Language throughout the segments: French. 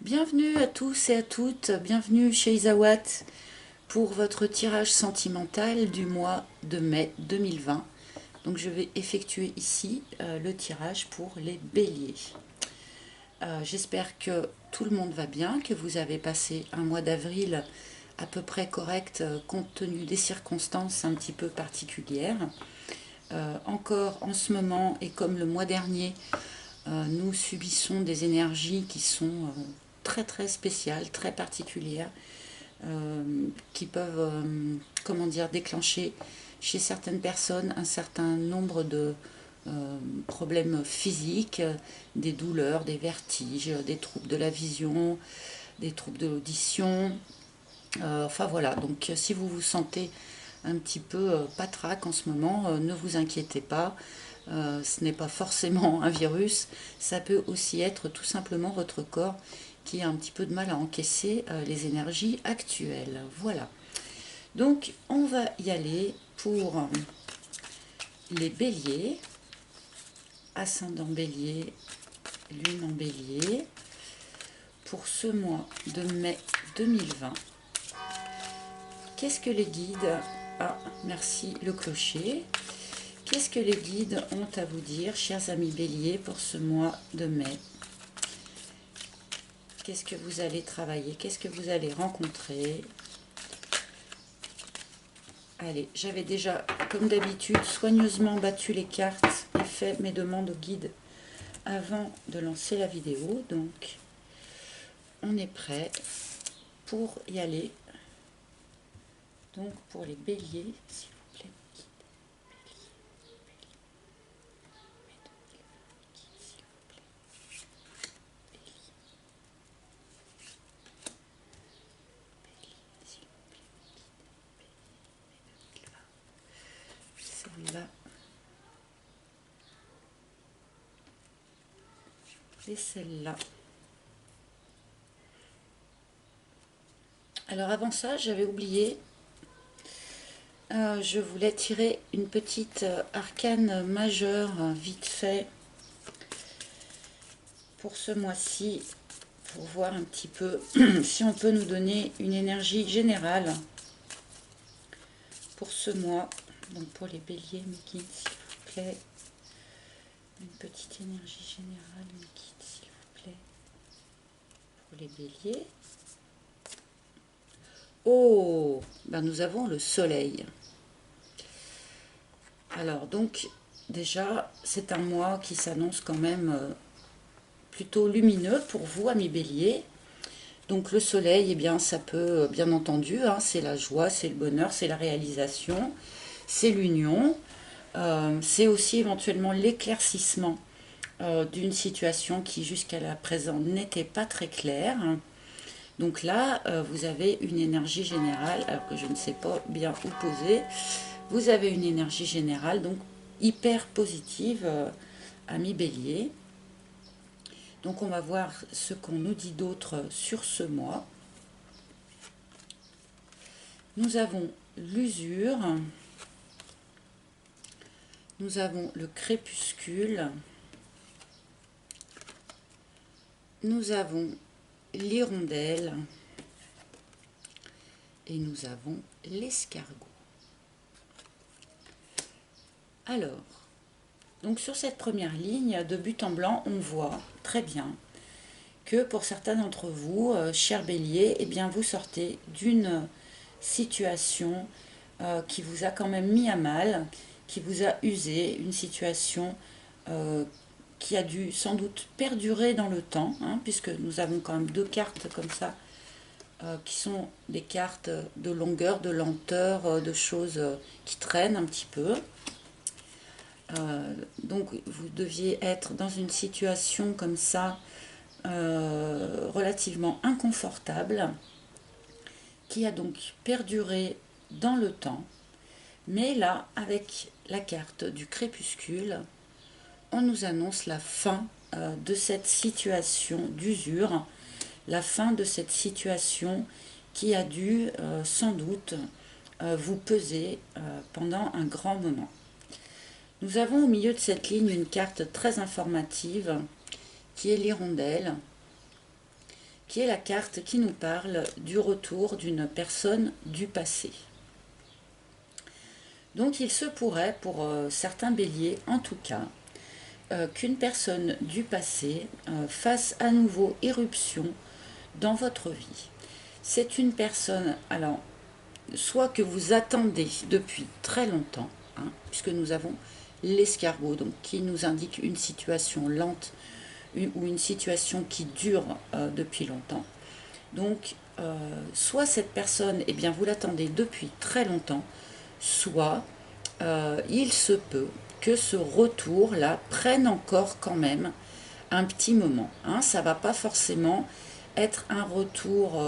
Bienvenue à tous et à toutes, bienvenue chez Isawat pour votre tirage sentimental du mois de mai 2020. Donc je vais effectuer ici le tirage pour les béliers. J'espère que tout le monde va bien, que vous avez passé un mois d'avril à peu près correct compte tenu des circonstances un petit peu particulières. Encore en ce moment et comme le mois dernier, nous subissons des énergies qui sont très très spéciales, très particulières, qui peuvent, comment dire, déclencher chez certaines personnes un certain nombre de problèmes physiques, des douleurs, des vertiges, des troubles de la vision, des troubles de l'audition. Enfin voilà, donc si vous vous sentez un petit peu patraque en ce moment, ne vous inquiétez pas. Ce n'est pas forcément un virus, ça peut aussi être tout simplement votre corps qui a un petit peu de mal à encaisser les énergies actuelles. Voilà. Donc on va y aller pour les béliers, ascendant bélier, lune en bélier, pour ce mois de mai 2020. Qu'est-ce que les guides... Ah, merci le clocher. Qu'est-ce que les guides ont à vous dire, chers amis béliers, pour ce mois de mai? Qu'est-ce que vous allez travailler? Qu'est-ce que vous allez rencontrer? Allez, j'avais déjà, comme d'habitude, soigneusement battu les cartes et fait mes demandes au guide avant de lancer la vidéo. Donc, on est prêt pour y aller. Donc, pour les béliers, s'il vous plaît. Celle-là et celle-là. Alors avant ça, j'avais oublié, je voulais tirer une petite arcane majeure vite fait pour ce mois-ci, pour voir un petit peu si on peut nous donner une énergie générale pour ce mois. Donc pour les béliers, mes guides, s'il vous plaît. Une petite énergie générale, mes guides, s'il vous plaît. Pour les béliers. Oh, ben nous avons le soleil. Alors donc, déjà, c'est un mois qui s'annonce quand même plutôt lumineux pour vous, amis béliers. Donc le soleil, eh bien, ça peut, bien entendu, hein, c'est la joie, c'est le bonheur, c'est la réalisation, c'est l'union. C'est aussi éventuellement l'éclaircissement d'une situation qui jusqu'à la présent n'était pas très claire. Donc là, vous avez une énergie générale, alors que je ne sais pas bien où poser. Vous avez une énergie générale, donc hyper positive, ami bélier. Donc on va voir ce qu'on nous dit d'autre sur ce mois. Nous avons l'usure, nous avons le crépuscule, nous avons l'hirondelle et nous avons l'escargot. Alors, donc sur cette première ligne, de but en blanc, on voit très bien que pour certains d'entre vous, chers béliers, eh bien vous sortez d'une situation qui vous a quand même mis à mal, qui vous a usé, une situation qui a dû sans doute perdurer dans le temps, hein, puisque nous avons quand même deux cartes comme ça, qui sont des cartes de longueur, de lenteur, de choses qui traînent un petit peu. Donc vous deviez être dans une situation comme ça, relativement inconfortable, qui a donc perduré dans le temps. Mais là, avec la carte du crépuscule, on nous annonce la fin de cette situation d'usure, la fin de cette situation qui a dû sans doute vous peser pendant un grand moment. Nous avons au milieu de cette ligne une carte très informative qui est l'hirondelle, qui est la carte qui nous parle du retour d'une personne du passé. Donc il se pourrait, pour certains béliers en tout cas, qu'une personne du passé fasse à nouveau irruption dans votre vie. C'est une personne, alors, soit que vous attendez depuis très longtemps, hein, puisque nous avons l'escargot, donc qui nous indique une situation lente ou une situation qui dure depuis longtemps. Donc, soit cette personne, eh bien, vous l'attendez depuis très longtemps, soit il se peut que ce retour-là prenne encore quand même un petit moment. Hein. Ça ne va pas forcément être un retour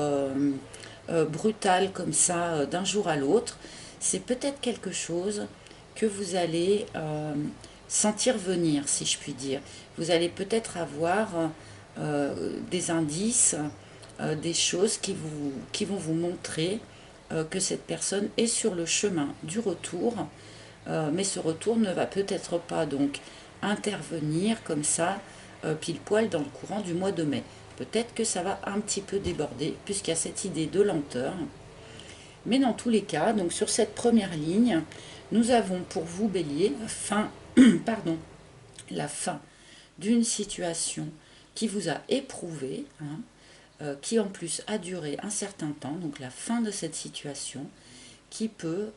brutal comme ça d'un jour à l'autre. C'est peut-être quelque chose que vous allez sentir venir, si je puis dire. Vous allez peut-être avoir des indices, des choses qui vont vous montrer que cette personne est sur le chemin du retour, mais ce retour ne va peut-être pas donc intervenir comme ça, pile poil dans le courant du mois de mai. Peut-être que ça va un petit peu déborder, puisqu'il y a cette idée de lenteur. Mais dans tous les cas, donc sur cette première ligne, nous avons pour vous, Bélier, la fin d'une situation qui vous a éprouvé, hein, qui en plus a duré un certain temps, donc la fin de cette situation qui peut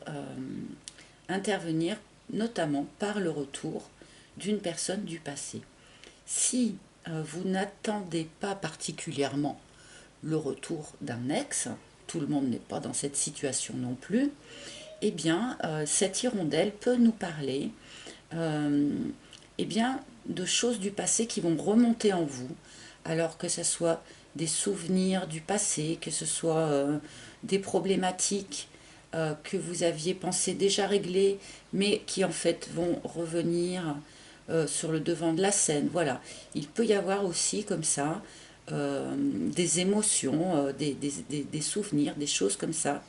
intervenir notamment par le retour d'une personne du passé. Si vous n'attendez pas particulièrement le retour d'un ex, tout le monde n'est pas dans cette situation non plus, eh bien cette hirondelle peut nous parler eh bien, de choses du passé qui vont remonter en vous, alors que ce soit des souvenirs du passé, que ce soit des problématiques que vous aviez pensé déjà régler, mais qui en fait vont revenir sur le devant de la scène. Voilà, il peut y avoir aussi comme ça des émotions, des souvenirs, des choses comme ça,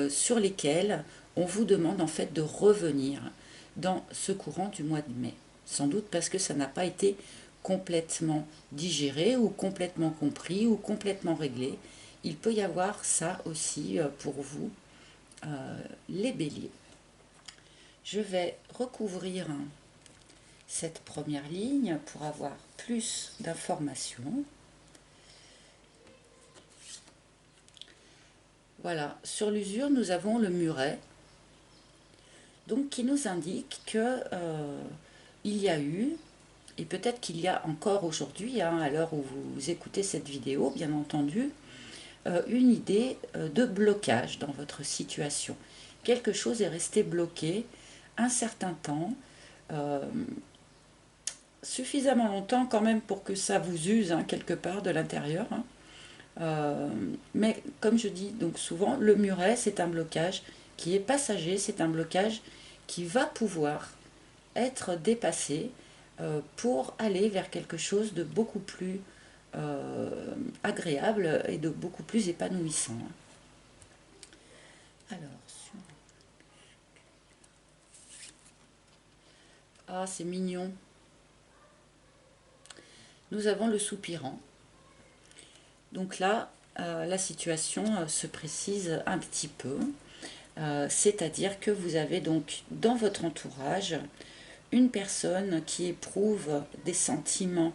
sur lesquelles on vous demande en fait de revenir dans ce courant du mois de mai. Sans doute parce que ça n'a pas été complètement digéré ou complètement compris ou complètement réglé. Il peut y avoir ça aussi pour vous, les béliers. Je vais recouvrir cette première ligne pour avoir plus d'informations. Voilà, sur l'usure, nous avons le muret, donc qui nous indique que il y a eu, et peut-être qu'il y a encore aujourd'hui, hein, à l'heure où vous écoutez cette vidéo, bien entendu, une idée de blocage dans votre situation. Quelque chose est resté bloqué un certain temps, suffisamment longtemps quand même pour que ça vous use hein, quelque part de l'intérieur. Hein. Mais comme je dis donc souvent, le muret c'est un blocage qui est passager, c'est un blocage qui va pouvoir être dépassé pour aller vers quelque chose de beaucoup plus agréable et de beaucoup plus épanouissant. Alors, ah, c'est mignon. Nous avons le soupirant. Donc là, la situation se précise un petit peu. C'est-à-dire que vous avez donc dans votre entourage une personne qui éprouve des sentiments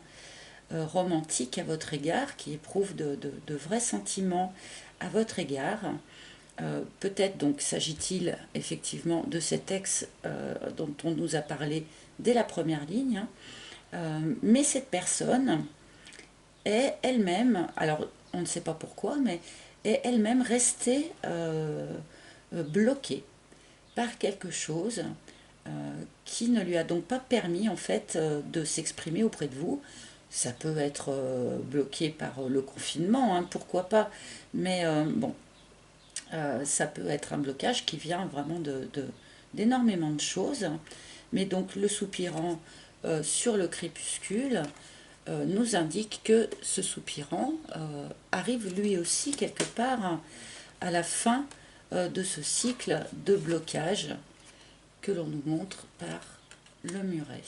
romantiques à votre égard, qui éprouve de vrais sentiments à votre égard. Peut-être donc s'agit-il effectivement de cet ex dont on nous a parlé dès la première ligne, mais cette personne est elle-même, alors on ne sait pas pourquoi, mais est elle-même restée bloquée par quelque chose qui ne lui a donc pas permis en fait de s'exprimer auprès de vous. Ça peut être bloqué par le confinement, hein, pourquoi pas, mais bon, ça peut être un blocage qui vient vraiment d'énormément de choses. Mais donc le soupirant sur le crépuscule nous indique que ce soupirant arrive lui aussi quelque part à la fin de ce cycle de blocage que l'on nous montre par le muret.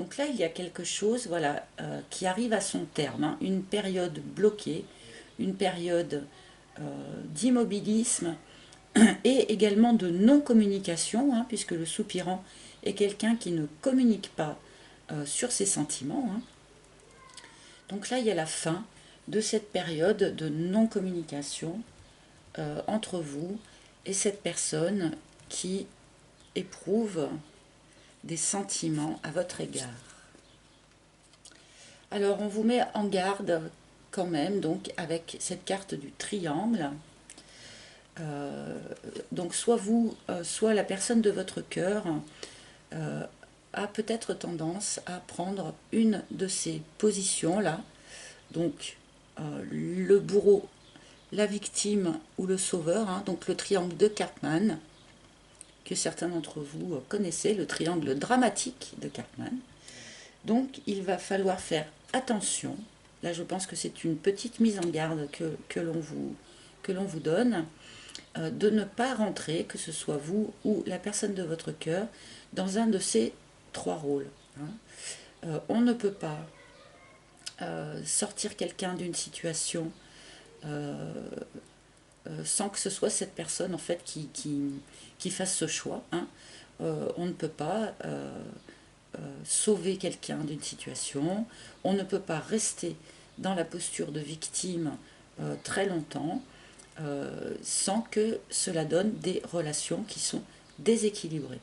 Donc là, il y a quelque chose, voilà, qui arrive à son terme, hein, une période bloquée, une période d'immobilisme et également de non-communication, hein, puisque le soupirant est quelqu'un qui ne communique pas sur ses sentiments, hein. Donc là, il y a la fin de cette période de non-communication entre vous et cette personne qui éprouve des sentiments à votre égard. Alors, on vous met en garde quand même, donc, avec cette carte du triangle. Donc, soit vous, soit la personne de votre cœur a peut-être tendance à prendre une de ces positions-là. Donc, le bourreau, la victime ou le sauveur, hein, donc le triangle de Cartman, que certains d'entre vous connaissez, le triangle dramatique de Cartman. Donc, il va falloir faire attention. Là, je pense que c'est une petite mise en garde que l'on vous donne, de ne pas rentrer, que ce soit vous ou la personne de votre cœur, dans un de ces trois rôles, hein. On ne peut pas sortir quelqu'un d'une situation sans que ce soit cette personne en fait qui fasse ce choix, hein. On ne peut pas sauver quelqu'un d'une situation, on ne peut pas rester dans la posture de victime très longtemps sans que cela donne des relations qui sont déséquilibrées.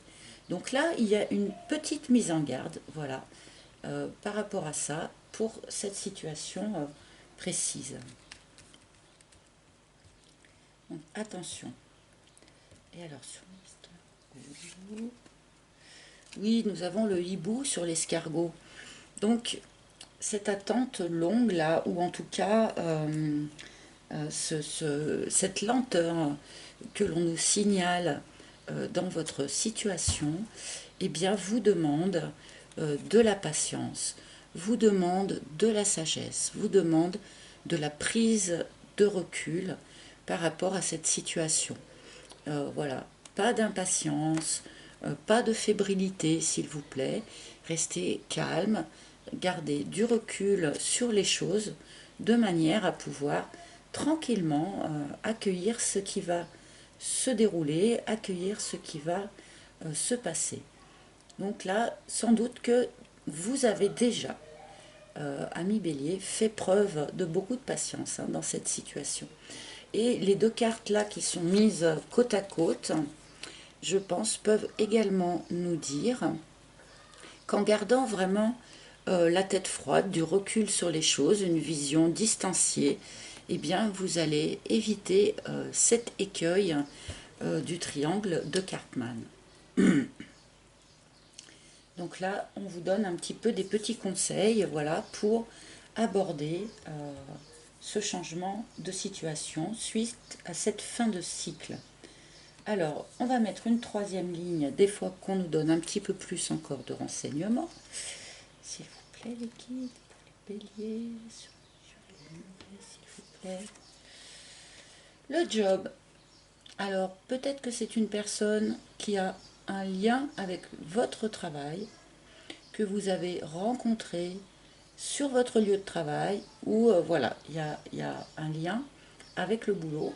Donc là, il y a une petite mise en garde, voilà, par rapport à ça, pour cette situation précise. Donc attention. Et alors sur l'histoire, oui, nous avons le hibou sur l'escargot. Donc cette attente longue là, ou en tout cas cette lenteur que l'on nous signale dans votre situation, eh bien vous demande de la patience, vous demande de la sagesse, vous demande de la prise de recul par rapport à cette situation. Voilà, pas d'impatience, pas de fébrilité s'il vous plaît, restez calme, gardez du recul sur les choses de manière à pouvoir tranquillement accueillir ce qui va se dérouler, accueillir ce qui va se passer. Donc là, sans doute que vous avez déjà, ami Bélier, fait preuve de beaucoup de patience, hein, dans cette situation. Et les deux cartes là qui sont mises côte à côte, je pense, peuvent également nous dire qu'en gardant vraiment la tête froide, du recul sur les choses, une vision distanciée, eh bien vous allez éviter cet écueil du triangle de Cartman. Donc là, on vous donne un petit peu des petits conseils, voilà, pour aborder ce changement de situation suite à cette fin de cycle. Alors, on va mettre une troisième ligne, des fois qu'on nous donne un petit peu plus encore de renseignements. S'il vous plaît, les guides, pour les béliers, sur les mauvais, s'il vous plaît. Le job. Alors, peut-être que c'est une personne qui a un lien avec votre travail, que vous avez rencontré sur votre lieu de travail, où voilà, il y a un lien avec le boulot.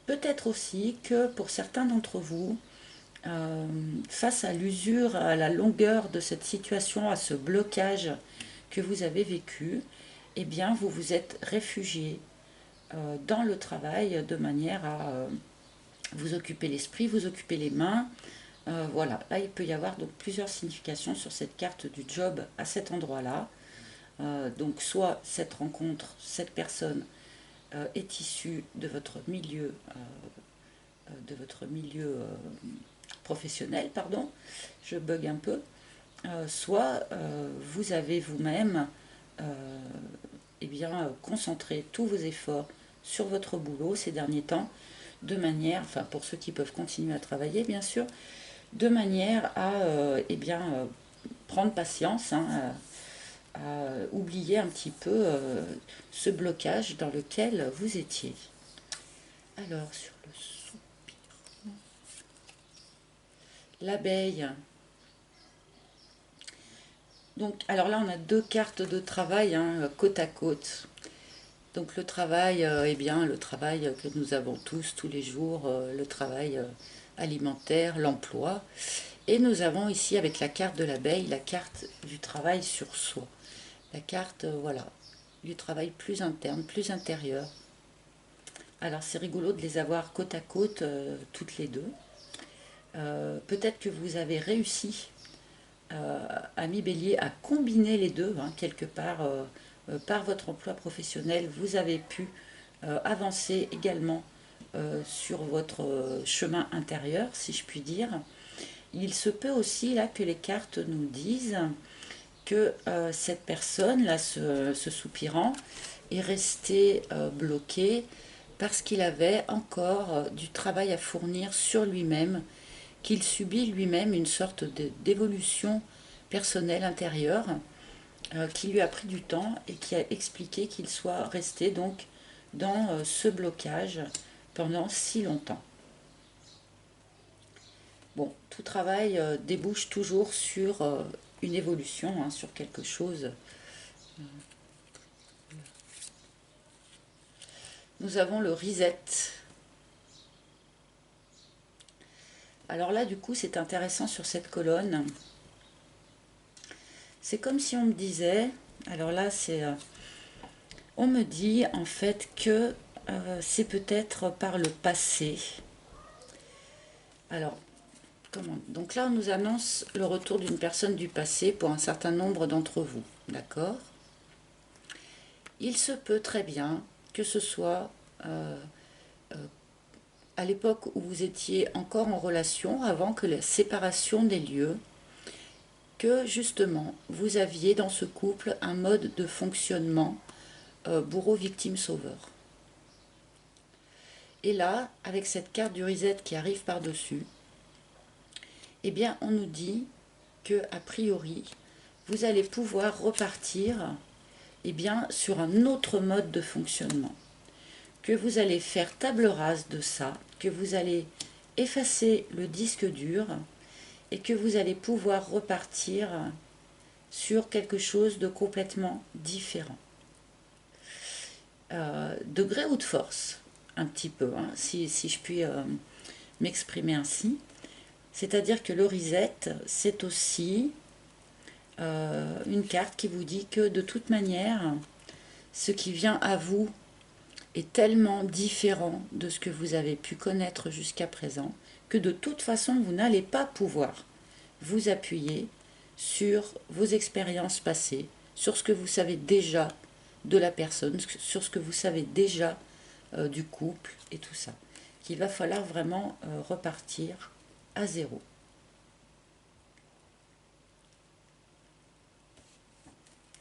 Peut-être aussi que pour certains d'entre vous, face à l'usure, à la longueur de cette situation, à ce blocage que vous avez vécu, eh bien vous vous êtes réfugié dans le travail de manière à vous occuper l'esprit, vous occuper les mains. Voilà, là il peut y avoir donc plusieurs significations sur cette carte du job à cet endroit-là. Donc soit cette rencontre, cette personne est issue de votre milieu professionnel, pardon, je bug un peu, soit vous avez vous-même eh bien, concentré tous vos efforts sur votre boulot ces derniers temps, de manière, enfin pour ceux qui peuvent continuer à travailler bien sûr, de manière à eh bien, prendre patience, hein, à oublier un petit peu ce blocage dans lequel vous étiez. Alors, sur le soupir, l'abeille. Donc, alors là, on a deux cartes de travail, hein, côte à côte. Donc le travail, eh bien, le travail que nous avons tous les jours, le travail alimentaire, l'emploi. Et nous avons ici, avec la carte de l'abeille, la carte du travail sur soi. La carte, voilà, du travail plus interne, plus intérieur. Alors c'est rigolo de les avoir côte à côte, toutes les deux. Peut-être que vous avez réussi, ami Bélier, à combiner les deux, hein, quelque part, par votre emploi professionnel. Vous avez pu avancer également sur votre chemin intérieur, si je puis dire. Il se peut aussi là que les cartes nous disent que cette personne, là, ce soupirant, est resté bloqué parce qu'il avait encore du travail à fournir sur lui-même, qu'il subit lui-même une sorte d'évolution personnelle intérieure qui lui a pris du temps et qui a expliqué qu'il soit resté donc dans ce blocage pendant si longtemps. Bon, tout travail débouche toujours sur une évolution, hein, sur quelque chose. Nous avons le reset. Alors là, du coup, c'est intéressant sur cette colonne. C'est comme si on me disait, alors là, on me dit en fait que c'est peut-être par le passé. Alors, comment? Donc là, on nous annonce le retour d'une personne du passé pour un certain nombre d'entre vous, d'accord? Il se peut très bien que ce soit à l'époque où vous étiez encore en relation, avant que la séparation n'ait lieu, que justement vous aviez dans ce couple un mode de fonctionnement bourreau, victime, sauveur. Et là, avec cette carte du reset qui arrive par-dessus, eh bien on nous dit que a priori vous allez pouvoir repartir eh bien, sur un autre mode de fonctionnement, que vous allez faire table rase de ça, que vous allez effacer le disque dur et que vous allez pouvoir repartir sur quelque chose de complètement différent. De gré ou de force, un petit peu, hein, si je puis m'exprimer ainsi. C'est-à-dire que le reset, c'est aussi une carte qui vous dit que de toute manière, ce qui vient à vous est tellement différent de ce que vous avez pu connaître jusqu'à présent que de toute façon, vous n'allez pas pouvoir vous appuyer sur vos expériences passées, sur ce que vous savez déjà de la personne, sur ce que vous savez déjà du couple et tout ça. Qu'il va falloir vraiment repartir à zéro.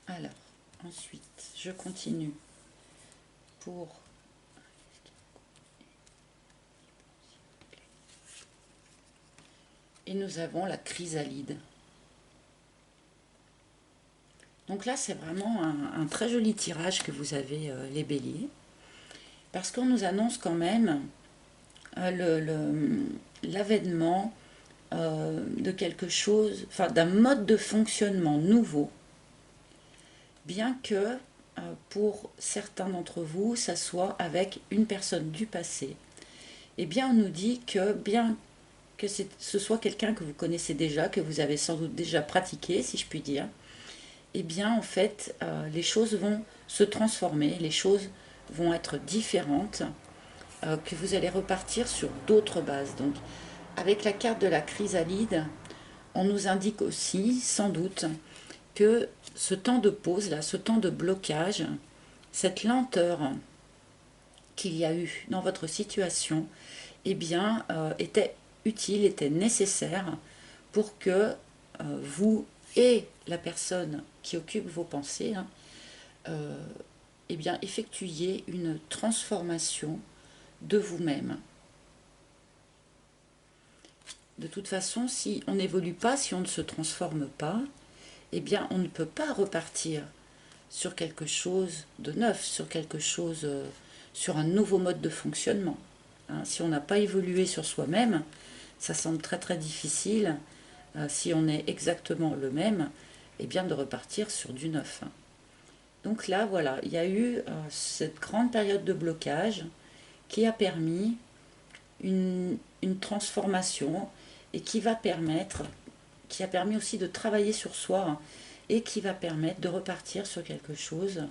Alors, ensuite, je continue pour... Et nous avons la chrysalide. Donc là, c'est vraiment un très joli tirage que vous avez, les béliers. Parce qu'on nous annonce quand même l'avènement de quelque chose, enfin d'un mode de fonctionnement nouveau. Bien que pour certains d'entre vous, ça soit avec une personne du passé. Eh bien, on nous dit que bien que ce soit quelqu'un que vous connaissez déjà, que vous avez sans doute déjà pratiqué, si je puis dire, eh bien, en fait, les choses vont se transformer, les choses vont être différentes, que vous allez repartir sur d'autres bases. Donc, avec la carte de la chrysalide, on nous indique aussi, sans doute, que ce temps de pause, là, ce temps de blocage, cette lenteur qu'il y a eu dans votre situation, eh bien, était utile, était nécessaire pour que vous et la personne qui occupe vos pensées, hein, eh bien, effectuiez une transformation de vous-même. De toute façon, si on n'évolue pas, si on ne se transforme pas, eh bien, on ne peut pas repartir sur quelque chose de neuf, sur quelque chose, sur un nouveau mode de fonctionnement. Hein, si on n'a pas évolué sur soi-même, ça semble très très difficile, si on est exactement le même, et bien de repartir sur du neuf. Donc là, voilà, il y a eu cette grande période de blocage qui a permis une transformation et qui a permis aussi de travailler sur soi, hein, et qui va permettre de repartir sur quelque chose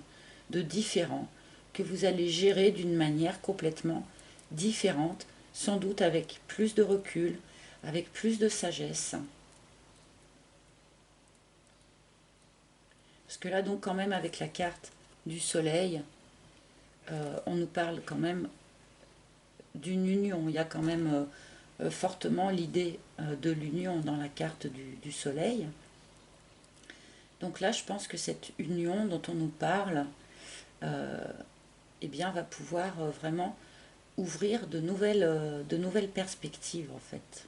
de différent, que vous allez gérer d'une manière complètement différente, sans doute avec plus de recul, avec plus de sagesse. Parce que là, donc, quand même, avec la carte du soleil, on nous parle quand même d'une union. Il y a quand même fortement l'idée de l'union dans la carte du soleil. Donc là, je pense que cette union dont on nous parle, eh bien, va pouvoir vraiment ouvrir de nouvelles perspectives, en fait.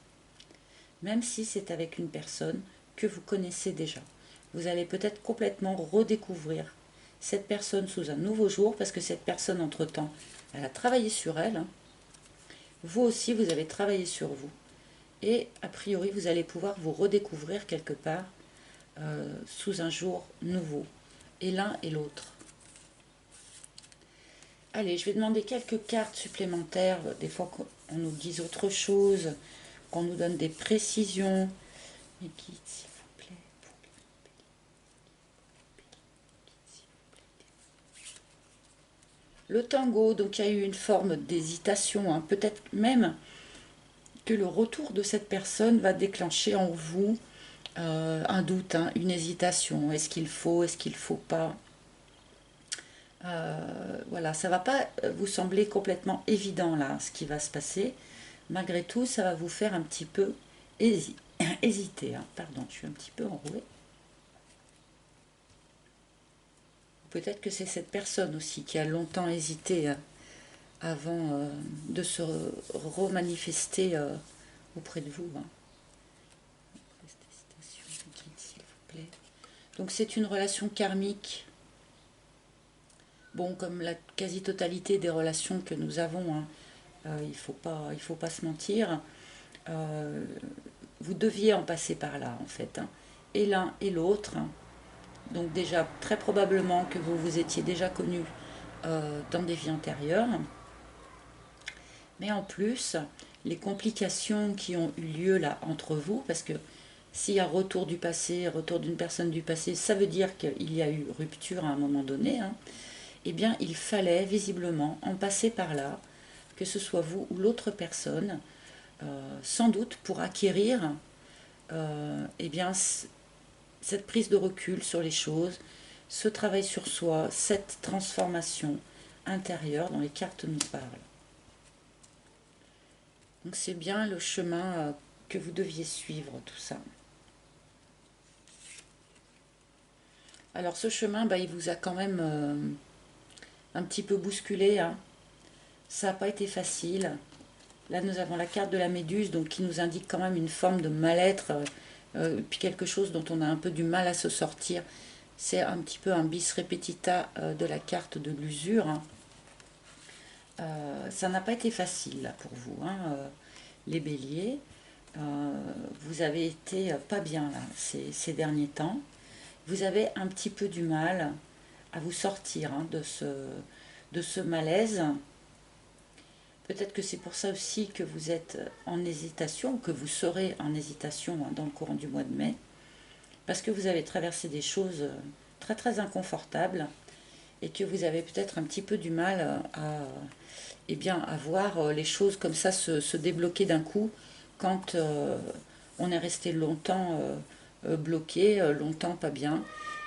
Même si c'est avec une personne que vous connaissez déjà. Vous allez peut-être complètement redécouvrir cette personne sous un nouveau jour, parce que cette personne, entre-temps, elle a travaillé sur elle, hein. Vous aussi, vous avez travaillé sur vous. Et a priori, vous allez pouvoir vous redécouvrir quelque part sous un jour nouveau. Et l'un et l'autre. Allez, je vais demander quelques cartes supplémentaires. Des fois qu'on nous dise autre chose, qu'on nous donne des précisions. Mais guide, s'il vous plaît. Le tango, donc il y a eu une forme d'hésitation, hein. Peut-être même que le retour de cette personne va déclencher en vous un doute, hein, une hésitation. Est-ce qu'il faut, est-ce qu'il ne faut pas? Voilà, ça ne va pas vous sembler complètement évident là, ce qui va se passer. Malgré tout, ça va vous faire un petit peu hésiter, hein. Pardon, je suis un petit peu enrouée. Peut-être que c'est cette personne aussi qui a longtemps hésité, hein, avant de se remanifester auprès de vous, hein. S'il vous plaît. Donc c'est une relation karmique. Bon, comme la quasi-totalité des relations que nous avons, hein, il ne faut pas se mentir. Vous deviez en passer par là, en fait, hein. Et l'un et l'autre. Donc déjà, très probablement que vous vous étiez déjà connus dans des vies antérieures. Mais en plus, les complications qui ont eu lieu là entre vous, parce que s'il y a retour du passé, retour d'une personne du passé, ça veut dire qu'il y a eu rupture à un moment donné, hein. Eh bien, il fallait visiblement en passer par là, que ce soit vous ou l'autre personne, sans doute pour acquérir eh bien, cette prise de recul sur les choses, ce travail sur soi, cette transformation intérieure dont les cartes nous parlent. Donc c'est bien le chemin que vous deviez suivre, tout ça. Alors ce chemin, il vous a quand même un petit peu bousculé, hein. Ça n'a pas été facile. Là, nous avons la carte de la Méduse, donc qui nous indique quand même une forme de mal-être, puis quelque chose dont on a un peu du mal à se sortir. C'est un petit peu un bis repetita de la carte de l'usure, hein. Ça n'a pas été facile là, pour vous, hein, les béliers. Vous avez été pas bien là, ces derniers temps. Vous avez un petit peu du mal à vous sortir, hein, de ce malaise. Peut-être que c'est pour ça aussi que vous êtes en hésitation, que vous serez en hésitation, hein, dans le courant du mois de mai, parce que vous avez traversé des choses très très inconfortables et que vous avez peut-être un petit peu du mal à voir les choses comme ça se débloquer d'un coup quand on est resté longtemps bloqué, longtemps pas bien.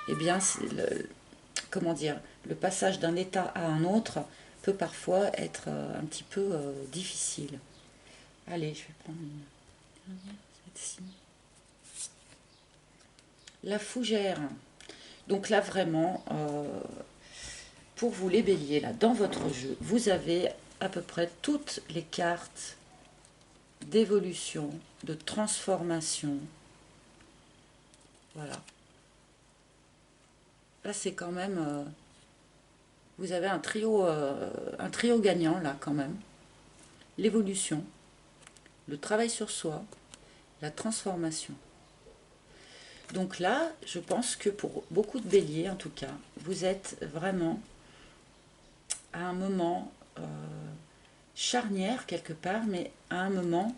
Eh bien, comment dire, le passage d'un état à un autre peut parfois être un petit peu difficile. Allez, je vais prendre celle-ci. La fougère. Donc là, vraiment, pour vous les béliers, là, dans votre jeu, vous avez à peu près toutes les cartes d'évolution, de transformation. Voilà. Là, c'est quand même... vous avez un trio gagnant, là, quand même. L'évolution, le travail sur soi, la transformation. Donc là, je pense que pour beaucoup de béliers, en tout cas, vous êtes vraiment à un moment charnière quelque part, mais à un moment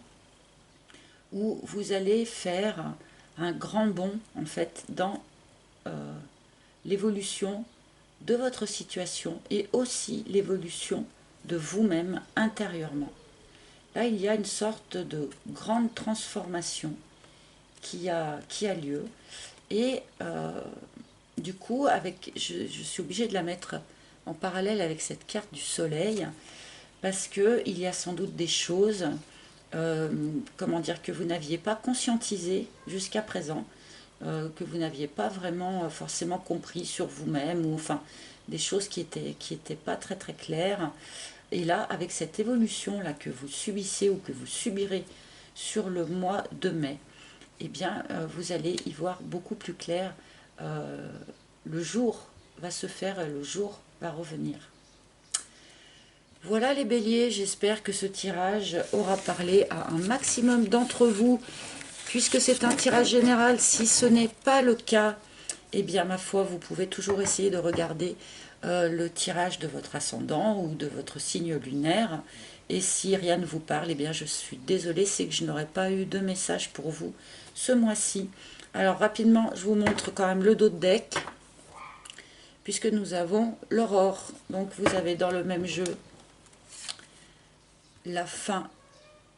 où vous allez faire un grand bond, en fait, dans l'évolution de votre situation et aussi l'évolution de vous-même intérieurement. Là, il y a une sorte de grande transformation qui a lieu. Et du coup, je suis obligée de la mettre en parallèle avec cette carte du soleil, parce qu'il y a sans doute des choses, comment dire, que vous n'aviez pas conscientisées jusqu'à présent, que vous n'aviez pas vraiment forcément compris sur vous-même, ou enfin des choses qui étaient pas très très claires. Et là, avec cette évolution là que vous subissez ou que vous subirez sur le mois de mai, eh bien, vous allez y voir beaucoup plus clair. Le jour va se faire, le jour va revenir. Voilà les béliers, j'espère que ce tirage aura parlé à un maximum d'entre vous, puisque c'est un tirage général. Si ce n'est pas le cas, eh bien ma foi, vous pouvez toujours essayer de regarder le tirage de votre ascendant ou de votre signe lunaire. Et si rien ne vous parle, eh bien je suis désolée, c'est que je n'aurai pas eu de message pour vous ce mois-ci. Alors rapidement, je vous montre quand même le dos de deck, puisque nous avons l'aurore. Donc vous avez dans le même jeu la fin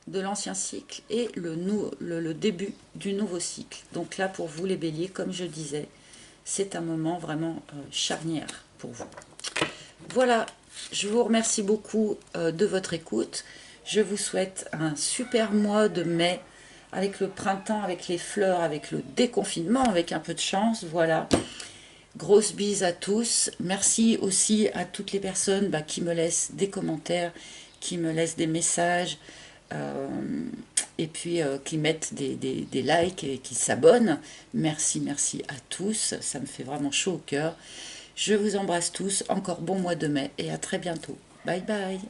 de l'ancien cycle et le début du nouveau cycle. Donc là, pour vous les béliers, comme je disais, c'est un moment vraiment charnière pour vous. Voilà, je vous remercie beaucoup de votre écoute. Je vous souhaite un super mois de mai, avec le printemps, avec les fleurs, avec le déconfinement, avec un peu de chance, voilà. Grosse bise à tous. Merci aussi à toutes les personnes qui me laissent des commentaires, qui me laissent des messages, et puis qui mettent des likes et qui s'abonnent. Merci, merci à tous. Ça me fait vraiment chaud au cœur. Je vous embrasse tous. Encore bon mois de mai et à très bientôt. Bye bye.